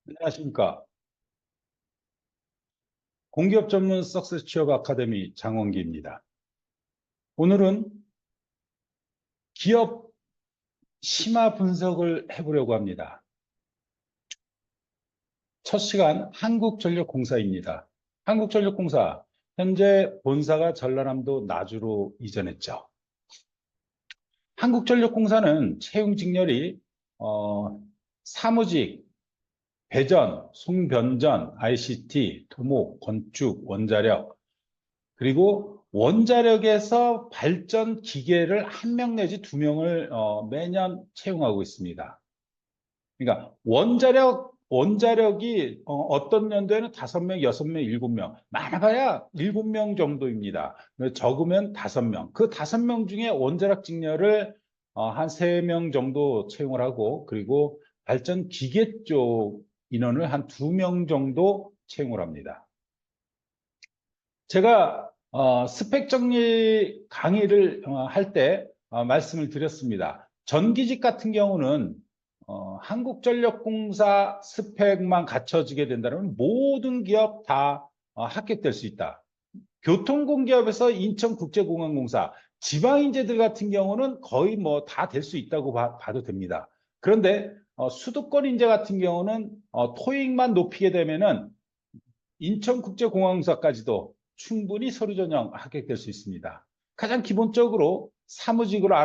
안녕하십니까. 공기업 전문 석세스 취업 아카데미 장원기입니다. 오늘은 기업 심화 분석을 해보려고 합니다. 첫 시간 한국전력공사입니다. 한국전력공사, 현재 본사가 전라남도 나주로 이전했죠. 한국전력공사는 채용 직렬이 사무직, 배전, 송변전, ICT, 토목, 건축, 원자력, 그리고 원자력에서 발전 기계를 한 명 내지 두 명을 매년 채용하고 있습니다. 그러니까 원자력이 어떤 연도에는 5명, 6명, 7명, 많아봐야 7명 정도입니다. 적으면 5명. 그 5명 중에 원자력 직렬을 한 3명 정도 채용을 하고, 그리고 발전 기계 쪽 인원을 한 2명 정도 채용을 합니다. 제가 스펙 정리 강의를 할 때 말씀을 드렸습니다. 전기직 같은 경우는 한국전력공사 스펙만 갖춰지게 된다면 모든 기업 다 합격될 수 있다. 교통공기업에서 인천국제공항공사, 지방인재들 같은 경우는 거의 뭐 다 될 수 있다고 봐도 됩니다. 그런데 수도권 인재 같은 경우는 토익만 높이게 되면은 인천국제공항공사까지도 충분히 서류 전형 합격될 수 있습니다. 가장 기본적으로 사무직으로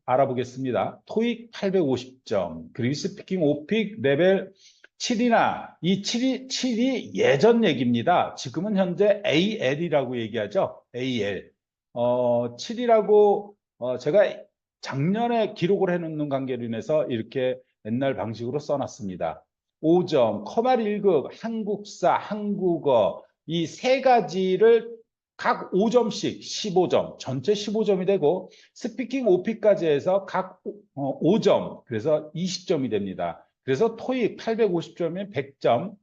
알아보겠습니다. 토익 850점, 그리고 스피킹 오픽 레벨 7이나 이 7이 예전 얘기입니다. 지금은 현재 AL이라고 얘기하죠. AL. 7이라고 제가 작년에 기록을 해놓는 관계로 인해서 이렇게 옛날 방식으로 써놨습니다. 5점, 커말 1급, 한국사, 한국어 이 세 가지를 각 5점씩 15점, 전체 15점이 되고 스피킹 오피까지 해서 각 5점, 그래서 20점이 됩니다. 그래서 토익 850점이면 100점,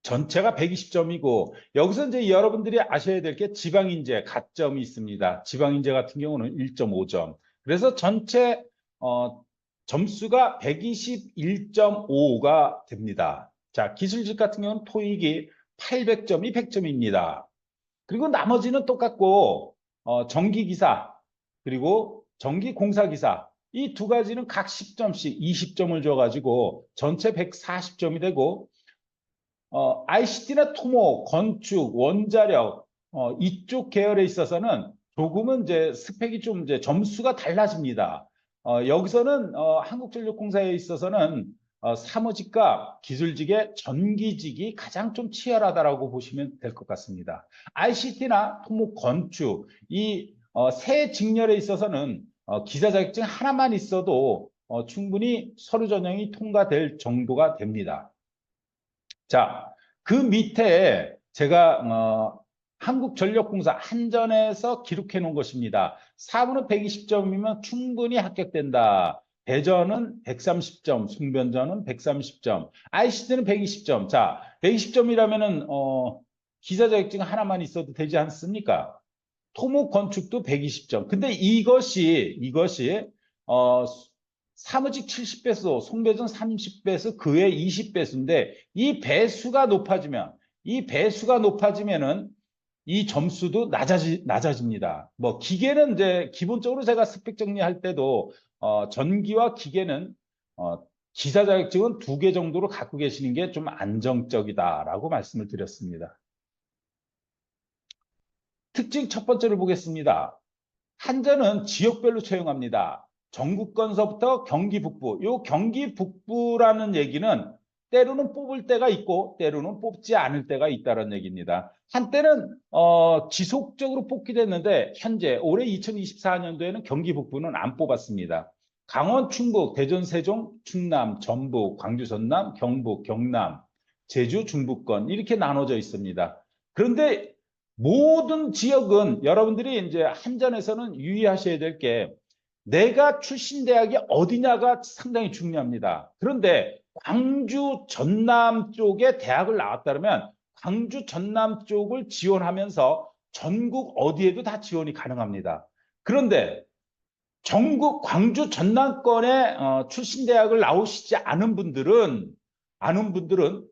전체가 120점이고 여기서 이제 여러분들이 아셔야 될 게 지방인재 가점이 있습니다. 지방인재 같은 경우는 1.5점. 그래서 전체 점수가 121.5가 됩니다. 자, 기술직 같은 경우는 토익이 800점이 100점입니다. 그리고 나머지는 똑같고 전기기사 그리고 전기공사기사 이 두 가지는 각 10점씩 20점을 줘가지고 전체 140점이 되고 ICT나 토목, 건축, 원자력 이쪽 계열에 있어서는 조금은 이제 스펙이 좀 이제 점수가 달라집니다. 여기서는 한국전력공사에 있어서는 사무직과 기술직의 전기직이 가장 좀 치열하다라고 보시면 될 것 같습니다. ICT나 토목, 건축 이 세 직렬에 있어서는 기사 자격증 하나만 있어도 충분히 서류 전형이 통과될 정도가 됩니다. 자, 그 밑에 제가 한국전력공사 한전에서 기록해 놓은 것입니다. 사부는 120점이면 충분히 합격된다. 배전은 130점, 송변전은 130점, ICT는 120점. 자, 120점이라면은 기사 자격증 하나만 있어도 되지 않습니까? 토목 건축도 120점. 근데 이것이 사무직 70배수, 송배전 30배수, 그외 20배수인데 이 배수가 높아지면은 이 점수도 낮아집니다. 뭐 기계는 이제 기본적으로 제가 스펙 정리할 때도 전기와 기계는 기사 자격증은 2개 정도로 갖고 계시는 게 좀 안정적이다라고 말씀을 드렸습니다. 특징 첫 번째를 보겠습니다. 한전은 지역별로 채용합니다. 전국권서부터 경기 북부. 요 경기 북부라는 얘기는 때로는 뽑을 때가 있고 때로는 뽑지 않을 때가 있다는 얘기입니다. 한때는 지속적으로 뽑기도 했는데 현재 올해 2024년도에는 경기 북부는 안 뽑았습니다. 강원, 충북, 대전, 세종, 충남, 전북, 광주, 전남, 경북, 경남, 제주, 중부권 이렇게 나눠져 있습니다. 그런데 모든 지역은 여러분들이 이제 한전에서는 유의하셔야 될 게 내가 출신 대학이 어디냐가 상당히 중요합니다. 그런데 광주 전남 쪽에 대학을 나왔다면 광주 전남 쪽을 지원하면서 전국 어디에도 다 지원이 가능합니다. 그런데 전국 광주 전남권에 출신 대학을 나오시지 않은 분들은 아는 분들은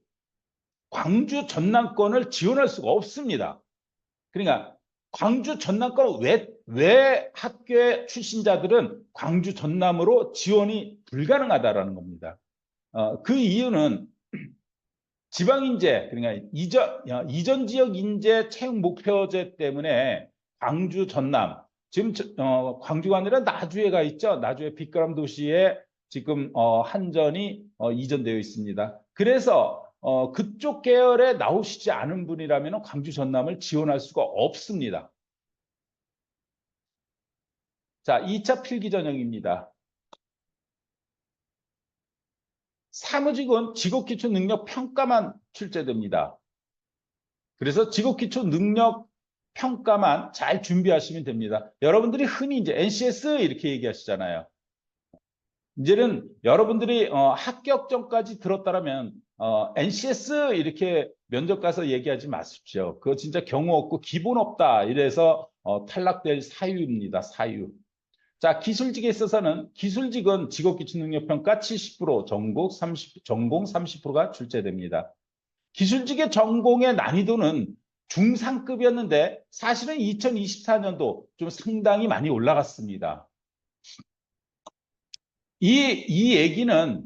광주 전남권을 지원할 수가 없습니다. 그러니까 광주 전남권 외 학교의 출신자들은 광주 전남으로 지원이 불가능하다라는 겁니다. 그 이유는 지방인재, 그러니까 이전 지역 인재 채용 목표제 때문에 광주 전남, 지금 광주가 아니라 나주에가 있죠. 나주의 빅그람 도시에 지금 한전이 이전되어 있습니다. 그래서 그쪽 계열에 나오시지 않은 분이라면 광주 전남을 지원할 수가 없습니다. 자, 2차 필기 전형입니다. 사무직은 직업기초 능력 평가만 출제됩니다. 그래서 직업기초 능력 평가만 잘 준비하시면 됩니다. 여러분들이 흔히 이제 NCS 이렇게 얘기하시잖아요. 이제는 여러분들이 합격점까지 들었다면 NCS 이렇게 면접 가서 얘기하지 마십시오. 그거 진짜 경우 없고 기본 없다 이래서 탈락될 사유입니다. 사유. 자, 기술직에 있어서는 기술직은 직업기초능력평가 70%, 전공 30%가 출제됩니다. 기술직의 전공의 난이도는 중상급이었는데 사실은 2024년도 좀 상당히 많이 올라갔습니다. 이 얘기는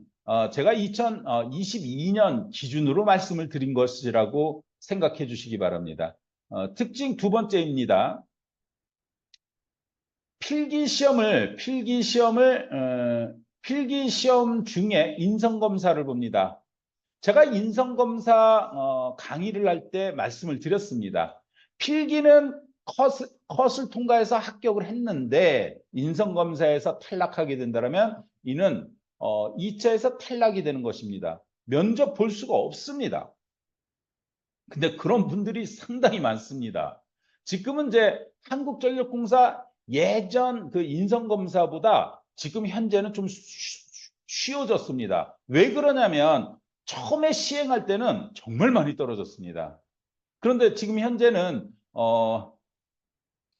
제가 2022년 기준으로 말씀을 드린 것이라고 생각해 주시기 바랍니다. 특징 두 번째입니다. 필기시험 중에 인성검사를 봅니다. 제가 인성검사 강의를 할 때 말씀을 드렸습니다. 필기는 컷을 통과해서 합격을 했는데 인성검사에서 탈락하게 된다면 이는 2차에서 탈락이 되는 것입니다. 면접 볼 수가 없습니다. 근데 그런 분들이 상당히 많습니다. 지금은 이제 한국전력공사 예전 그 인성검사보다 지금 현재는 좀 쉬워졌습니다. 왜 그러냐면 처음에 시행할 때는 정말 많이 떨어졌습니다. 그런데 지금 현재는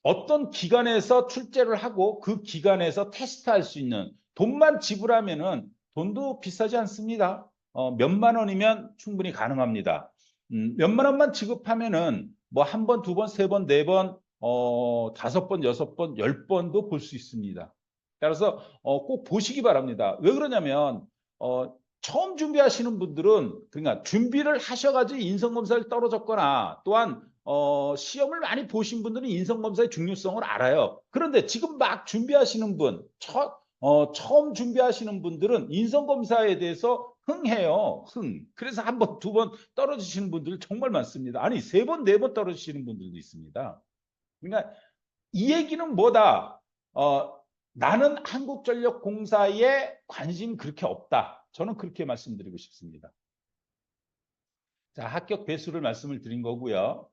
어떤 기관에서 출제를 하고 그 기관에서 테스트할 수 있는 돈만 지불하면은 돈도 비싸지 않습니다. 몇만 원이면 충분히 가능합니다. 몇만 원만 지급하면은 뭐 한 번, 두 번, 세 번, 네 번, 다섯 번, 여섯 번, 10번도 볼 수 있습니다. 따라서 꼭 보시기 바랍니다. 왜 그러냐면 처음 준비하시는 분들은 그러니까 준비를 하셔가지고 인성검사를 떨어졌거나 또한 시험을 많이 보신 분들은 인성검사의 중요성을 알아요. 그런데 지금 막 준비하시는 분, 처음 준비하시는 분들은 인성검사에 대해서 흥해요. 그래서 한 번, 두 번 떨어지시는 분들 정말 많습니다. 아니, 세 번, 네 번 떨어지시는 분들도 있습니다. 그러니까 이 얘기는 뭐다? 나는 한국전력공사에 관심 그렇게 없다. 저는 그렇게 말씀드리고 싶습니다. 자, 합격 배수를 말씀을 드린 거고요.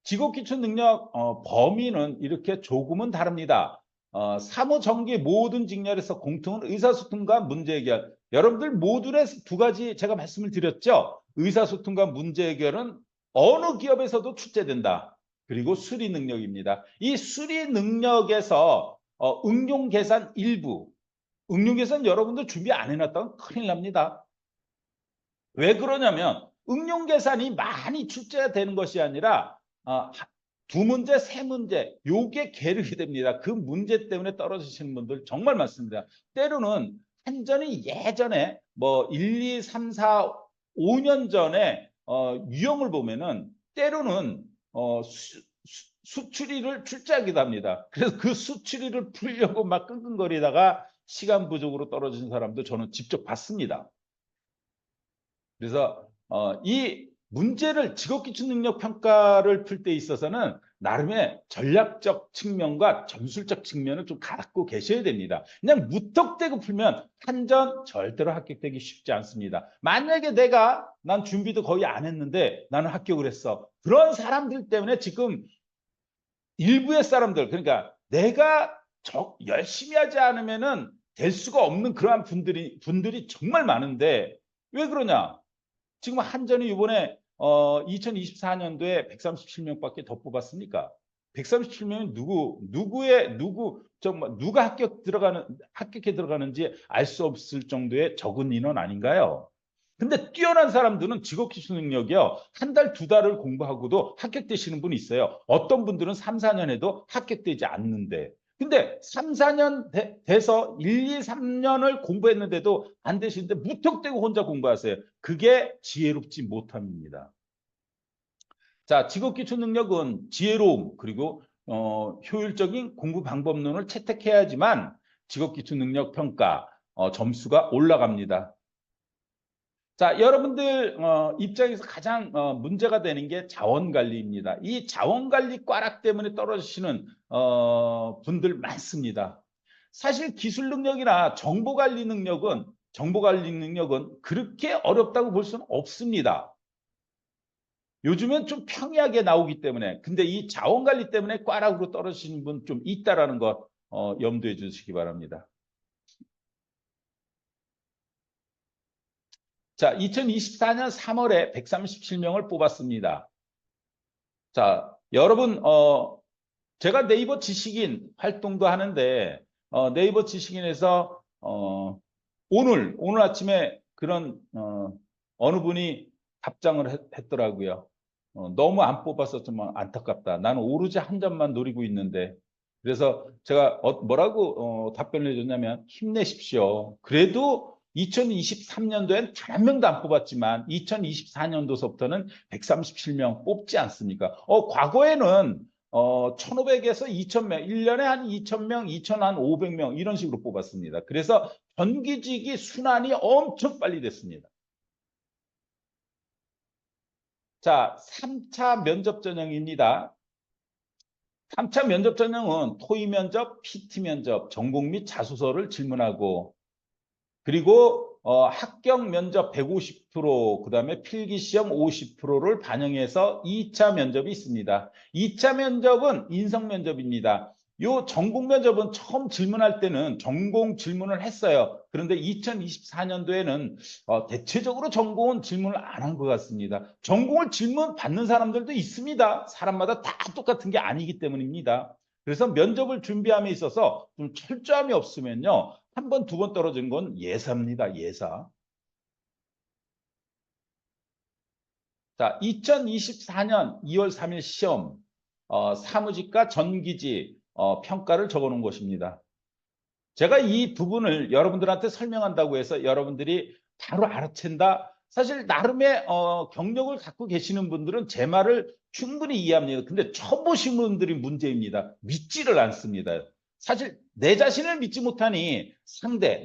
직업기초능력 범위는 이렇게 조금은 다릅니다. 사무정기 모든 직렬에서 공통은 의사소통과 문제해결. 여러분들 모듈에 두 가지 제가 말씀을 드렸죠. 의사소통과 문제해결은 어느 기업에서도 출제된다. 그리고 수리 능력입니다. 이 수리 능력에서 응용 계산 일부. 응용 계산 여러분들 준비 안 해놨다면 큰일 납니다. 왜 그러냐면 응용 계산이 많이 출제되는 것이 아니라 두 문제, 세 문제 요게 계륵이 됩니다. 그 문제 때문에 떨어지시는 분들 정말 많습니다. 때로는 한전이 예전에 뭐 1, 2, 3, 4, 5년 전에 유형을 보면은 때로는 수추리를 출제하기도 합니다. 그래서 그 수추리를 풀려고 막 끙끙거리다가 시간 부족으로 떨어진 사람도 저는 직접 봤습니다. 그래서 이 문제를 직업기초능력 평가를 풀 때 있어서는 나름의 전략적 측면과 전술적 측면을 좀 갖고 계셔야 됩니다. 그냥 무턱대고 풀면 한전 절대로 합격되기 쉽지 않습니다. 만약에 난 준비도 거의 안 했는데 나는 합격을 했어. 그런 사람들 때문에 지금 일부의 사람들, 그러니까 내가 열심히 하지 않으면은 될 수가 없는 그러한 분들이 정말 많은데 왜 그러냐? 지금 한전이 이번에 2024년도에 137명밖에 더 뽑았습니까? 137명이 누가 합격해 들어가는지 알 수 없을 정도의 적은 인원 아닌가요? 근데 뛰어난 사람들은 직업기술 능력이요. 한 달, 두 달을 공부하고도 합격되시는 분이 있어요. 어떤 분들은 3, 4년 해도 합격되지 않는데. 근데 3, 4년 돼서 1, 2, 3년을 공부했는데도 안 되시는데 무턱대고 혼자 공부하세요. 그게 지혜롭지 못함입니다. 자, 직업기초 능력은 지혜로움 그리고 효율적인 공부 방법론을 채택해야지만 직업기초 능력 평가 점수가 올라갑니다. 자, 여러분들 입장에서 가장 문제가 되는 게 자원관리입니다. 이 자원관리 꽈락 때문에 떨어지시는 분들 많습니다. 사실 기술 능력이나 정보관리 능력은 그렇게 어렵다고 볼 수는 없습니다. 요즘엔 좀 평이하게 나오기 때문에 근데 이 자원관리 때문에 꽈락으로 떨어지시는 분 좀 있다라는 것 염두해 주시기 바랍니다. 자, 2024년 3월에 137명을 뽑았습니다. 자, 여러분 제가 네이버 지식인 활동도 하는데 네이버 지식인에서 오늘 아침에 그런 어느 분이 답장을 했더라고요. 너무 안 뽑아서 좀 안타깝다. 나는 오로지 한 점만 노리고 있는데. 그래서 제가 뭐라고 답변을 해줬냐면 힘내십시오. 그래도 2023년도엔 단 한 명도 안 뽑았지만 2024년도서부터는 137명 뽑지 않습니까? 과거에는 1,500에서 2,000명, 1년에 한 2,000명, 2,500명 이런 식으로 뽑았습니다. 그래서 전기직이 순환이 엄청 빨리 됐습니다. 자, 3차 면접 전형입니다. 3차 면접 전형은 토의 면접, PT 면접, 전공 및 자소서를 질문하고 그리고 합격 면접 150%, 그다음에 필기 시험 50%를 반영해서 2차 면접이 있습니다. 2차 면접은 인성 면접입니다. 요 전공 면접은 처음 질문할 때는 전공 질문을 했어요. 그런데 2024년도에는 대체적으로 전공은 질문을 안 한 것 같습니다. 전공을 질문 받는 사람들도 있습니다. 사람마다 다 똑같은 게 아니기 때문입니다. 그래서 면접을 준비함에 있어서 좀 철저함이 없으면요. 한 번, 두 번 떨어진 건 예사입니다. 예사. 자, 2024년 2월 3일 시험 사무직과 전기직 평가를 적어놓은 것입니다. 제가 이 부분을 여러분들한테 설명한다고 해서 여러분들이 바로 알아챈다. 사실 나름의 경력을 갖고 계시는 분들은 제 말을 충분히 이해합니다. 근데 처음 보신 분들이 문제입니다. 믿지를 않습니다. 사실 내 자신을 믿지 못하니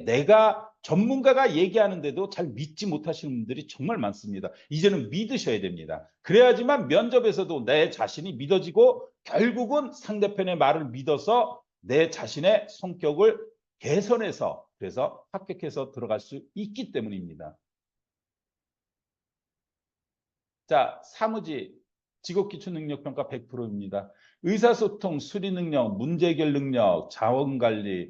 내가 전문가가 얘기하는데도 잘 믿지 못하시는 분들이 정말 많습니다. 이제는 믿으셔야 됩니다. 그래야지만 면접에서도 내 자신이 믿어지고 결국은 상대편의 말을 믿어서 내 자신의 성격을 개선해서 그래서 합격해서 들어갈 수 있기 때문입니다. 자, 사무직 직업기초능력평가 100%입니다. 의사소통, 수리능력, 문제해결 능력, 자원관리.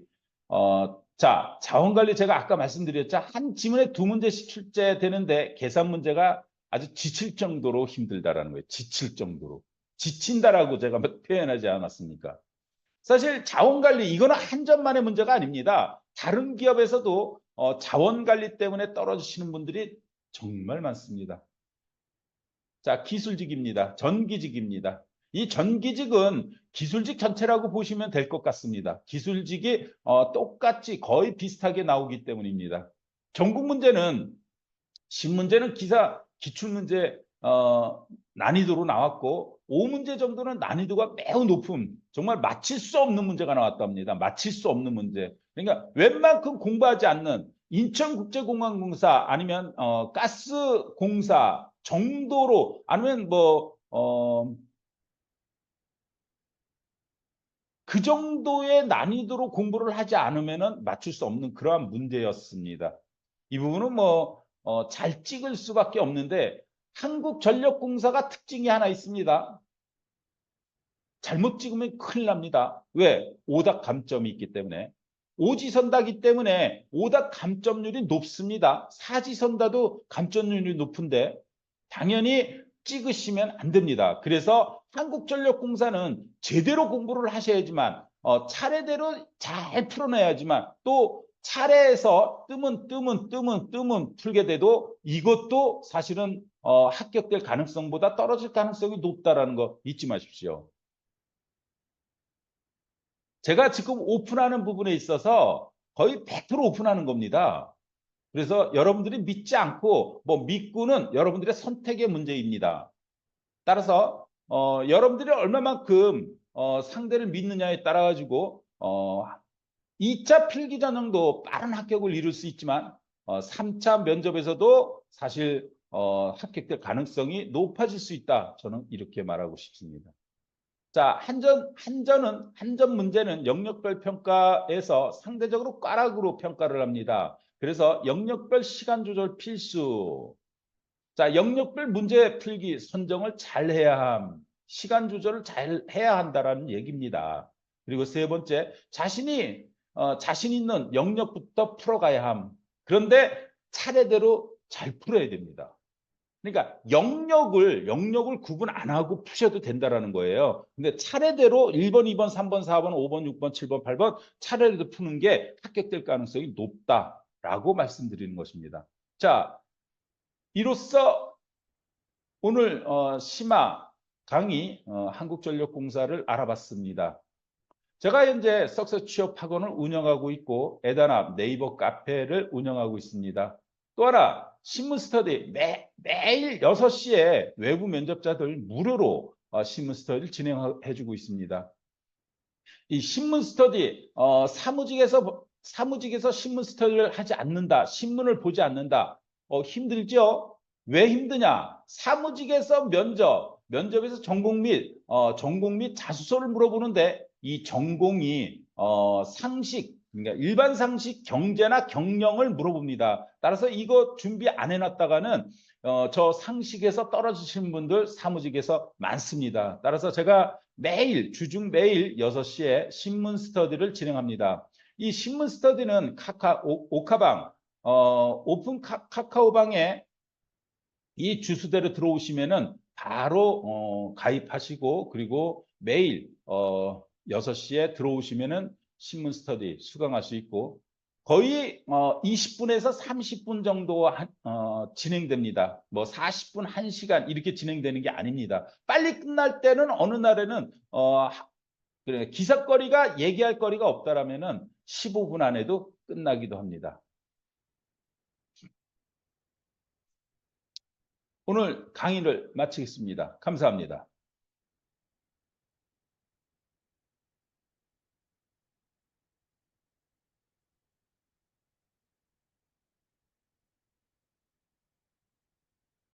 자, 자원관리 제가 아까 말씀드렸죠. 한 지문에 두 문제씩 출제되는데 계산 문제가 아주 지칠 정도로 힘들다라는 거예요. 지칠 정도로. 지친다라고 제가 표현하지 않았습니까? 사실 자원관리 이거는 한 점만의 문제가 아닙니다. 다른 기업에서도 자원관리 때문에 떨어지시는 분들이 정말 많습니다. 자, 기술직입니다. 전기직입니다. 이 전기직은 기술직 전체라고 보시면 될 것 같습니다. 기술직이 똑같이 거의 비슷하게 나오기 때문입니다. 전국 문제는 신문제는 기출문제 난이도로 나왔고 5문제 정도는 난이도가 매우 높은 정말 맞힐 수 없는 문제가 나왔답니다. 맞힐 수 없는 문제. 그러니까 웬만큼 공부하지 않는 인천국제공항공사 아니면 가스공사 정도로 아니면 그 정도의 난이도로 공부를 하지 않으면 맞출 수 없는 그러한 문제였습니다. 이 부분은 잘 찍을 수밖에 없는데 한국전력공사가 특징이 하나 있습니다. 잘못 찍으면 큰일 납니다. 왜? 오답 감점이 있기 때문에. 오지선다기 때문에 오답 감점률이 높습니다. 사지선다도 감점률이 높은데 당연히 찍으시면 안 됩니다. 그래서 한국전력공사는 제대로 공부를 하셔야지만 차례대로 잘 풀어내야지만 또 차례에서 뜨문 풀게 돼도 이것도 사실은 합격될 가능성보다 떨어질 가능성이 높다라는 거 잊지 마십시오. 제가 지금 오픈하는 부분에 있어서 거의 100% 오픈하는 겁니다. 그래서 여러분들이 믿지 않고 뭐 믿고는 여러분들의 선택의 문제입니다. 따라서 여러분들이 얼마만큼 상대를 믿느냐에 따라 가지고 2차 필기 전형도 빠른 합격을 이룰 수 있지만 3차 면접에서도 사실 합격될 가능성이 높아질 수 있다. 저는 이렇게 말하고 싶습니다. 자, 한전 문제는 영역별 평가에서 상대적으로 꽈락으로 평가를 합니다. 그래서 영역별 시간 조절 필수. 자, 영역별 문제 풀기 선정을 잘 해야 함. 시간 조절을 잘 해야 한다라는 얘기입니다. 그리고 세 번째, 자신 있는 영역부터 풀어가야 함. 그런데 차례대로 잘 풀어야 됩니다. 그러니까 영역을 구분 안 하고 푸셔도 된다라는 거예요. 근데 차례대로 1번, 2번, 3번, 4번, 5번, 6번, 7번, 8번 차례대로 푸는 게 합격될 가능성이 높다라고 말씀드리는 것입니다. 자, 이로써 오늘 심화 강의 한국전력공사를 알아봤습니다. 제가 현재 석세 취업학원을 운영하고 있고 에다나 네이버 카페를 운영하고 있습니다. 또 하나 신문 스터디 매일 6시에 외부 면접자들 무료로 신문 스터디를 진행해주고 있습니다. 이 신문 스터디 사무직에서 신문 스터디를 하지 않는다. 신문을 보지 않는다. 힘들죠? 왜 힘드냐? 사무직에서 면접에서 전공 및 자소서를 물어보는데 이 전공이 상식, 그러니까 일반 상식, 경제나 경영을 물어봅니다. 따라서 이거 준비 안 해놨다가는 저 상식에서 떨어지시는 분들 사무직에서 많습니다. 따라서 제가 주중 매일 6시에 신문 스터디를 진행합니다. 이 신문 스터디는 오카방, 오픈 카카오방에 이 주소대로 들어오시면은 바로 가입하시고 그리고 매일 6시에 들어오시면은 신문 스터디 수강할 수 있고 거의 20분에서 30분 정도 진행됩니다. 뭐 40분, 1시간 이렇게 진행되는 게 아닙니다. 빨리 끝날 때는 어느 날에는 기사거리가 얘기할 거리가 없다라면은 15분 안에도 끝나기도 합니다. 오늘 강의를 마치겠습니다. 감사합니다.